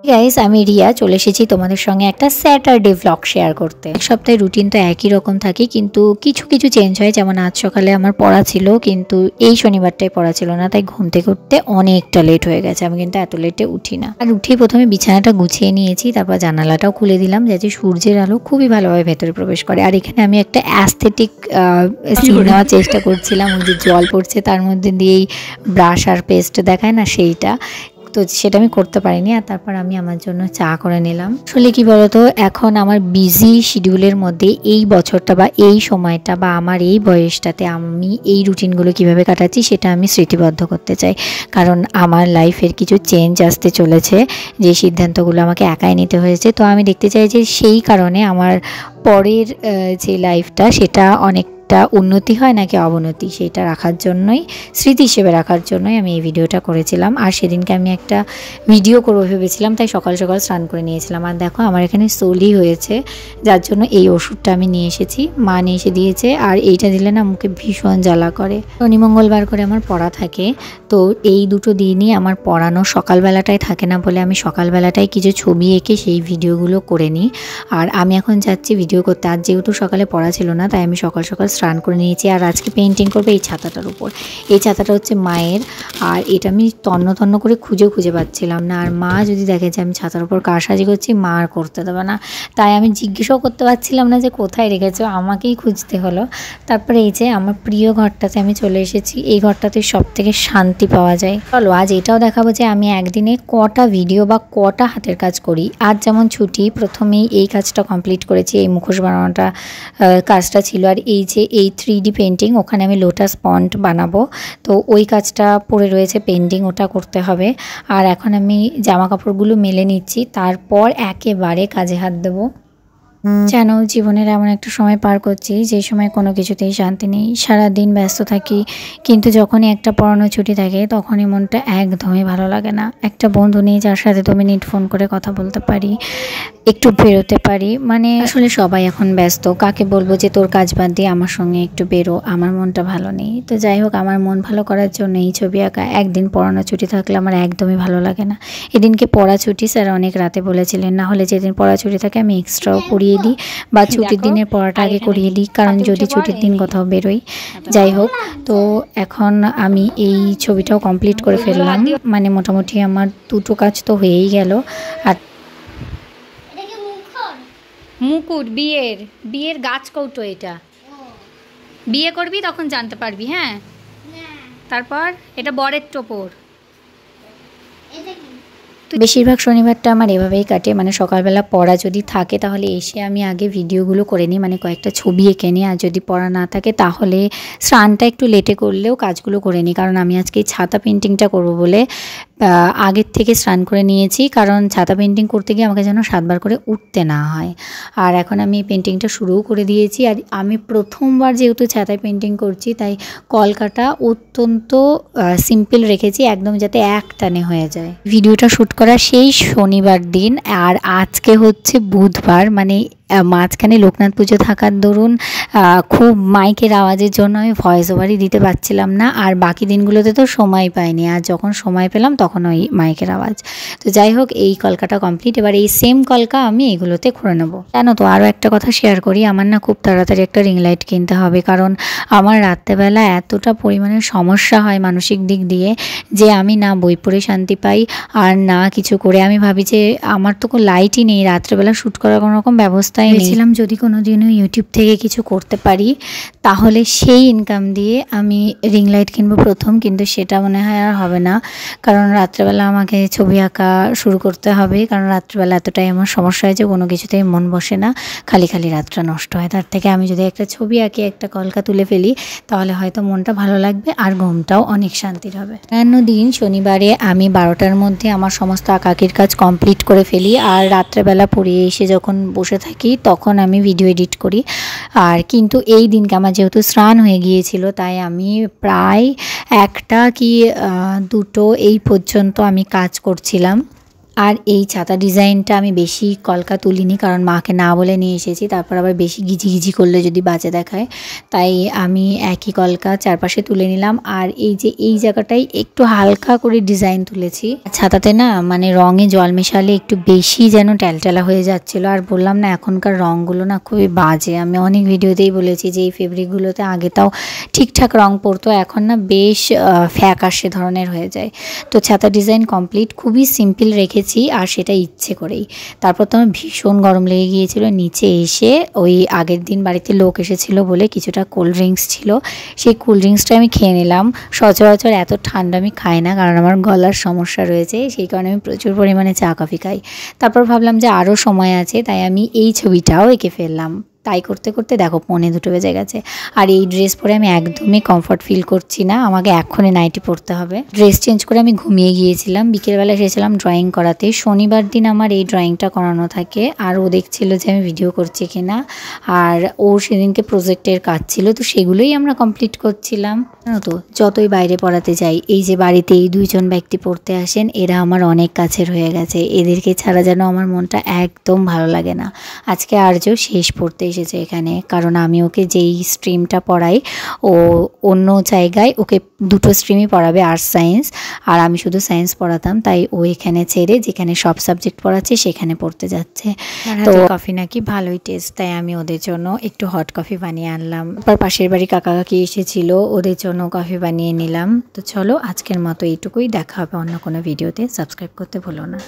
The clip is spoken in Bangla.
গাইস, আমি রিয়া চলে এসেছি তোমাদের সঙ্গে একটা স্যাটারডে ভ্লগ শেয়ার করতে। এক সপ্তাহে রুটিন তো একই রকম থাকে, কিন্তু কিছু কিছু চেঞ্জ হয়। যেমন আজ সকালে আমার পড়া ছিল, কিন্তু এই শনিবারটাই পড়া ছিল না, তাই ঘুম থেকে উঠতে অনেকটা লেট হয়ে গেছে। আমি কিন্তু এত লেটে উঠি না। আর উঠেই প্রথমে বিছানাটা গুছিয়ে নিয়েছি, তারপর জানালাটাও খুলে দিলাম যাতে সূর্যের আলো খুবই ভালোভাবে ভেতরে প্রবেশ করে। আর এখানে আমি একটা অ্যাস্থেটিক সিন নেওয়ার চেষ্টা করছিলাম। ওই যে জল পড়ছে তার মধ্যে দিয়েই ব্রাশ আর পেস্ট দেখায় না, সেইটা তো সেটা আমি করতে পারিনি। আর তারপর আমি আমার জন্য চা করে নিলাম। আসলে কি বলতো, এখন আমার বিজি শিডিউলের মধ্যে এই বছরটা বা এই সময়টা বা আমার এই বয়সটাতে আমি এই রুটিনগুলো কিভাবে কাটাচ্ছি সেটা আমি স্মৃতিবদ্ধ করতে চাই। কারণ আমার লাইফের কিছু চেঞ্জ আসতে চলেছে, যে সিদ্ধান্তগুলো আমাকে একাই নিতে হয়েছে। তো আমি দেখতে চাই যে সেই কারণে আমার পরের যে লাইফটা সেটা অনেকটা উন্নতি হয় নাকি অবনতি, সেটা রাখার জন্যই, স্মৃতি হিসেবে রাখার জন্যই আমি এই ভিডিওটা করেছিলাম। আর সেদিনকে আমি একটা ভিডিও করবো ভেবেছিলাম, তাই সকাল সকাল স্নান করে নিয়েছিলাম। আর দেখো আমার এখানে সোলি হয়েছে, যার জন্য এই ওষুধটা আমি নিয়ে এসেছি, মা নিয়ে এসে দিয়েছে। আর এইটা দিলে না মুখে ভীষণ জ্বালা করে। শনি মঙ্গলবার করে আমার পড়া থাকে, তো এই দুটো দিনই আমার পড়ানো সকালবেলাটাই থাকে না বলে আমি সকালবেলাটাই কিছু ছবি এঁকে সেই ভিডিওগুলো করে নিই। আর আমি এখন যাচ্ছি ভিডিও করতে। আজ যেহেতু সকালে পড়া ছিল না, তাই আমি সকাল সকাল স্নান করে নিয়েছি। আর আজকে পেন্টিং করবে এই ছাতাটার উপর। এই ছাতাটা হচ্ছে মায়ের, আর এটা আমি তন্ন তন্ন করে খুঁজে পাচ্ছিলাম না। আর মা যদি দেখে যে আমি ছাতার উপর কারসাজি করছি, মা আর করতে দেবে না। তাই আমি জিজ্ঞেসও করতে পারছিলাম না যে কোথায় রেখেছো, আমাকেই খুঁজতে হলো। তারপরে এই যে আমার প্রিয় ঘরটাতে আমি চলে এসেছি। এই ঘরটাতে সব থেকে শান্তি পাওয়া যায়। চলো আজ এটাও দেখাবো যে আমি একদিনে কটা ভিডিও বা কটা হাতের কাজ করি। আজ যেমন ছুটি, প্রথমেই এই কাজটা কমপ্লিট করেছি, এই মুখোশ বানানোটা কাজটা ছিল। আর এই যে এই 3D পেন্টিং, ওখানে আমি লোটাস পন্ড বানাবো, তো ওই কাজটা পড়ে রয়েছে পেন্টিং, ওটা করতে হবে। আর এখন আমি জামা কাপড়গুলো মেলে নিচ্ছি, তারপর একেবারে কাজে হাত দেবো। যেন জীবনের এমন একটা সময় পার করছি যে সময় কোনো কিছুতেই শান্তি নেই, সারাদিন ব্যস্ত থাকি, কিন্তু যখনই একটা পড়ানো ছুটি থাকে তখনই মনটা একদমই ভালো লাগে না। একটা বন্ধু নেই যার সাথে 2 মিনিট ফোন করে কথা বলতে পারি, একটু বেরোতে পারি। মানে আসলে সবাই এখন ব্যস্ত, কাকে বলবো যে তোর কাজ বাদ দিয়ে আমার সঙ্গে একটু বেরো, আমার মনটা ভালো নেই। তো যাই হোক, আমার মন ভালো করার জন্য এই ছবি আঁকা। একদিন পড়ানো ছুটি থাকলে আমার একদমই ভালো লাগে না। এদিনকে পড়া ছুটি, স্যার অনেক রাতে বলেছিলেন, না হলে যেদিন পড়া ছুটি থাকে আমি এক্সট্রাও পড়িয়ে দিই বা ছুটির দিনের পড়াটা আগে করিয়ে দিই, কারণ যদি ছুটির দিন কোথাও বেরোই। যাই হোক, তো এখন আমি এই ছবিটাও কমপ্লিট করে ফেললাম। মানে মোটামুটি আমার দুটো কাজ তো হয়েই গেল। আর মুকুট বিয়ের গাছ কৌটো, এটা বিয়ে করবি তখন জানতে পারবি। হ্যাঁ, তারপর এটা বরের টোপর। বেশিরভাগ শনিবারটা আমার এভাবেই কাটে। মানে সকালবেলা পড়া যদি থাকে তাহলে এসে আমি আগে ভিডিওগুলো করে নিই, মানে কয়েকটা ছবি এঁকে নিই। আর যদি পড়া না থাকে তাহলে স্নানটা একটু লেটে করলেও কাজগুলো করে নিই। কারণ আমি আজকে এই ছাতা পেন্টিংটা করব বলে আগের থেকে স্নান করে নিয়েছি, কারণ ছাতা পেন্টিং করতে গিয়ে আমাকে যেন 7 বার করে উঠতে না হয়। আর এখন আমি এই পেন্টিংটা শুরুও করে দিয়েছি। আর আমি প্রথমবার যেহেতু ছাতায় পেন্টিং করছি, তাই কলকাটা অত্যন্ত সিম্পল রেখেছি, একদম যাতে এক টানে হয়ে যায়। ভিডিওটা শ্যুট করা সেই শনিবার দিন, আর আজকে হচ্ছে বুধবার। মানে মাঝখানে লোকনাথ পুজো থাকার দরুন খুব মাইকের আওয়াজের জন্য আমি ভয়েস ওভারই দিতে পারছিলাম না। আর বাকি দিনগুলোতে তো সময় পাইনি, আর যখন সময় পেলাম তখন ওই মাইকের আওয়াজ। তো যাই হোক, এই কলকাটা কমপ্লিট। এবার এই সেম কলকা আমি এগুলোতে করে নেবো। জানো তো, আরও একটা কথা শেয়ার করি, আমার না খুব তাড়াতাড়ি একটা রিং লাইট কিনতে হবে। কারণ আমার রাত্রেবেলা এতটা পরিমাণে সমস্যা হয় মানসিক দিক দিয়ে, যে আমি না বই পড়ে শান্তি পাই আর না কিছু করে। আমি ভাবি যে আমার তো কোনো লাইটই নেই, রাত্রেবেলা শ্যুট করার কোনো রকম ব্যবস্থাই ভেবেছিলাম যদি কোনো দিনও ইউটিউব থেকে কিছু করতে পারি তাহলে সেই ইনকাম দিয়ে আমি রিং লাইট কিনবো প্রথম, কিন্তু সেটা মনে হয় আর হবে না। কারণ রাত্রেবেলা আমাকে ছবি আঁকা শুরু করতে হবে, কারণ রাত্রেবেলা এতটাই আমার সমস্যা হয় যে কোনো কিছুতেই মন বসে না, খালি রাতটা নষ্ট হয়। তার থেকে আমি যদি একটা ছবি আঁকি, একটা কলকা তুলে ফেলি, তাহলে হয়তো মনটা ভালো লাগবে আর ঘুমটাও অনেক শান্তির হবে। অন্য দিন শনিবারে আমি 12টার মধ্যে আমার সমস্ত আঁকাকির কাজ কমপ্লিট করে ফেলি। আর রাত্রেবেলা পড়িয়ে এসে যখন বসে থাকি তখন আমি ভিডিও এডিট করি। আর কিন্তু এই দিনকে আমার যেহেতু স্নান হয়ে গিয়েছিল, তাই আমি প্রায় 1টা কি 2টো এই পর্যন্ত আমি কাজ করছিলাম। আর এই ছাতা ডিজাইনটা আমি বেশি কলকা তুলিনি, কারণ মাকে না বলে নিয়ে এসেছি, তারপর আবার বেশি ঘিজি করলে যদি বাজে দেখায়, তাই আমি একই কলকা চারপাশে তুলে নিলাম। আর এই যে এই জায়গাটাই একটু হালকা করে ডিজাইন তুলেছি। ছাতাতে না মানে রঙে জল মেশালে একটু বেশি যেন ট্যালট্যালা হয়ে যাচ্ছিলো। আর বললাম না এখনকার রঙগুলো না খুবই বাজে, আমি অনেক ভিডিওতেই বলেছি যে এই ফেব্রিকগুলোতে আগে তাও ঠিকঠাক রং পড়তো, এখন না বেশ ফ্যাকাশে ধরনের হয়ে যায়। তো ছাতা ডিজাইন কমপ্লিট, খুবই সিম্পল রেখেছি আর সেটা ইচ্ছে করেই। তারপর তো আমার ভীষণ গরম লেগে গিয়েছিল, নিচে এসে ওই আগের দিন বাড়িতে লোক এসেছিলো বলে কিছুটা কোল্ড ড্রিঙ্কস ছিল, সেই কোল্ড ড্রিঙ্কসটা আমি খেয়ে নিলাম। সচরাচর এত ঠান্ডা আমি খাই না, কারণ আমার গলার সমস্যা রয়েছে, সেই কারণে আমি প্রচুর পরিমাণে চা কফি খাই। তারপর ভাবলাম যে আরও সময় আছে, তাই আমি এই ছবিটাও এঁকে ফেললাম। তাই করতে করতে দেখো 1:45 বেজে গেছে। আর এই ড্রেস পরে আমি একদমই কমফর্ট ফিল করছি না, আমাকে এক্ষুনি নাইটি পরতে হবে। ড্রেস চেঞ্জ করে আমি ঘুমিয়ে গিয়েছিলাম। বিকেলবেলা এসেছিলাম ড্রয়িং করাতে, শনিবার দিন আমার এই ড্রয়িংটা করানো থাকে। আর ও দেখছিল যে আমি ভিডিও করছি কিনা, আর ওর সেদিনকে প্রজেক্টের কাজ ছিল, তো সেগুলোই আমরা কমপ্লিট করছিলাম। তো যতই বাইরে পড়াতে যাই, এই যে বাড়িতে এই 2জন ব্যক্তি পড়তে আসেন, এরা আমার অনেক কাছের হয়ে গেছে। এদেরকে ছাড়া যেন আমার মনটা একদম ভালো লাগে না। আজকে আর্য শেষ পড়তে এসেছে এখানে, কারণ আমি ওকে যেই স্ট্রিমটা পড়াই ও অন্য জায়গায় ওকে 2টো স্ট্রিমই পড়াবে, আর্টস সায়েন্স, আর আমি শুধু সায়েন্স পড়াতাম, তাই ও এখানে ছেড়ে যেখানে সব সাবজেক্ট পড়াচ্ছে সেখানে পড়তে যাচ্ছে। তো কফি নাকি ভালোই টেস্ট, তাই আমি ওদের জন্য একটু হট কফি বানিয়ে আনলাম। তারপর পাশের বাড়ি কাকা কাকি এসেছিল, ওদের জন্য কফি বানিয়ে নিলাম। তো চলো আজকের মতো এইটুকুই, দেখা হবে অন্য কোনো ভিডিওতে। সাবস্ক্রাইব করতে ভুলো না।